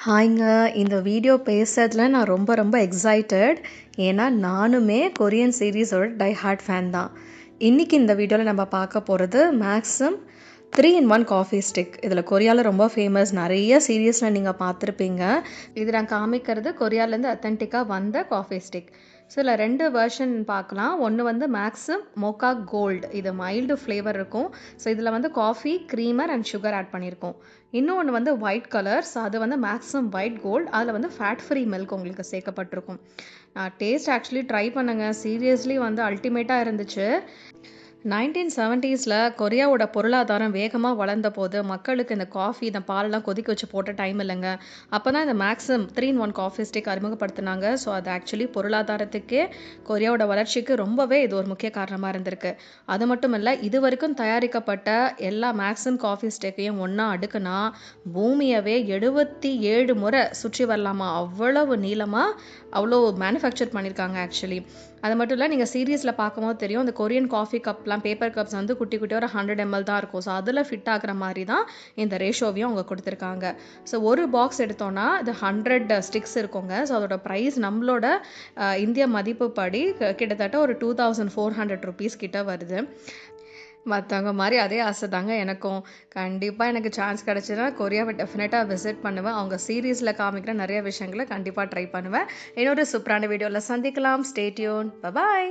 ஹாய்ங்க. இந்த வீடியோ பேசுறதுல நான் ரொம்ப எக்ஸைட்டட். ஏன்னா நானுமே கொரியன் சீரிஸோட டை ஹார்ட் ஃபேன் தான். இன்னைக்கு இந்த வீடியோவில் நம்ம பார்க்க போகிறது மேக்ஸிம் 3-in-1 காஃபி ஸ்டிக். இதில் கொரியாவில் ரொம்ப ஃபேமஸ். நிறைய சீரீஸில் நீங்கள் பார்த்துருப்பீங்க. இது நான் காமிக்கிறது கொரியாவிலேருந்து அத்தன்டிக்காக வந்த காஃபி ஸ்டிக். ஸோ இதில் 2 வெர்ஷன் பார்க்கலாம். ஒன்று வந்து மேக்ஸிம் மோக்கா கோல்டு. இது மைல்டு ஃப்ளேவர் இருக்கும். ஸோ இதில் வந்து coffee, creamer and sugar add பண்ணியிருக்கோம். இன்னொன்று வந்து ஒயிட் கலர்ஸ், அது வந்து மேக்ஸிம் ஒயிட் கோல்டு. அதில் வந்து ஃபேட் ஃப்ரீ மில்க் உங்களுக்கு சேர்க்கப்பட்டிருக்கும். நான் டேஸ்ட் ஆக்சுவலி ட்ரை பண்ணுங்க. சீரியஸ்லி வந்து அல்டிமேட்டாக இருந்துச்சு. 1970s கொரியாவோட பொருளாதாரம் வேகமாக வளர்ந்த போது மக்களுக்கு இந்த காஃபி, இந்த பாலெல்லாம் கொதிக்க வச்சு போட்ட டைம் இல்லைங்க. அப்போ தான் இந்த மேக்ஸிம் 3-in-1 காஃபி ஸ்டிக் அறிமுகப்படுத்தினாங்க. ஸோ அது ஆக்சுவலி பொருளாதாரத்துக்கே, கொரியாவோட வளர்ச்சிக்கு ரொம்பவே இது ஒரு முக்கிய காரணமாக இருந்திருக்கு. அது மட்டும் இல்லை, இது வரைக்கும் தயாரிக்கப்பட்ட எல்லா மேக்ஸிம் காஃபி ஸ்டிக்கையும் ஒன்றா அடுக்குனா பூமியவே 77 முறை சுற்றி வரலாமா. அவ்வளவு நீளமாக அவ்வளோ மேனுஃபேக்சர் பண்ணியிருக்காங்க ஆக்சுவலி. அது மட்டும் இல்லை, நீங்கள் சீரீஸில் பார்க்கும்போது தெரியும், இந்த கொரியன் காஃபி கப்லாம், பேப்பர் கப்ஸ் வந்து குட்டி குட்டியாக ஒரு 100 ml தான் இருக்கும். ஸோ அதில் ஃபிட் ஆகிற மாதிரி தான் இந்த ரேஷோவையும் அவங்க கொடுத்துருக்காங்க. ஸோ ஒரு பாக்ஸ் எடுத்தோன்னா இது 100 ஸ்டிக்ஸ் இருக்குங்க. ஸோ அதோட ப்ரைஸ் நம்மளோட இந்திய மதிப்பு படி கிட்டத்தட்ட ஒரு 2400 rupees கிட்ட வருது. மற்றவங்க மாதிரி அதே ஆசை தாங்க எனக்கும். கண்டிப்பாக எனக்கு சான்ஸ் கிடச்சிதுன்னா கொரியாவை டெஃபினட்டாக விசிட் பண்ணுவேன். அவங்க சீரீஸில் காமிக்கிற நிறைய விஷயங்களை கண்டிப்பாக ட்ரை பண்ணுவேன். இன்னொரு சூப்பரான வீடியோவில் சந்திக்கலாம். Stay tune. Bye bye.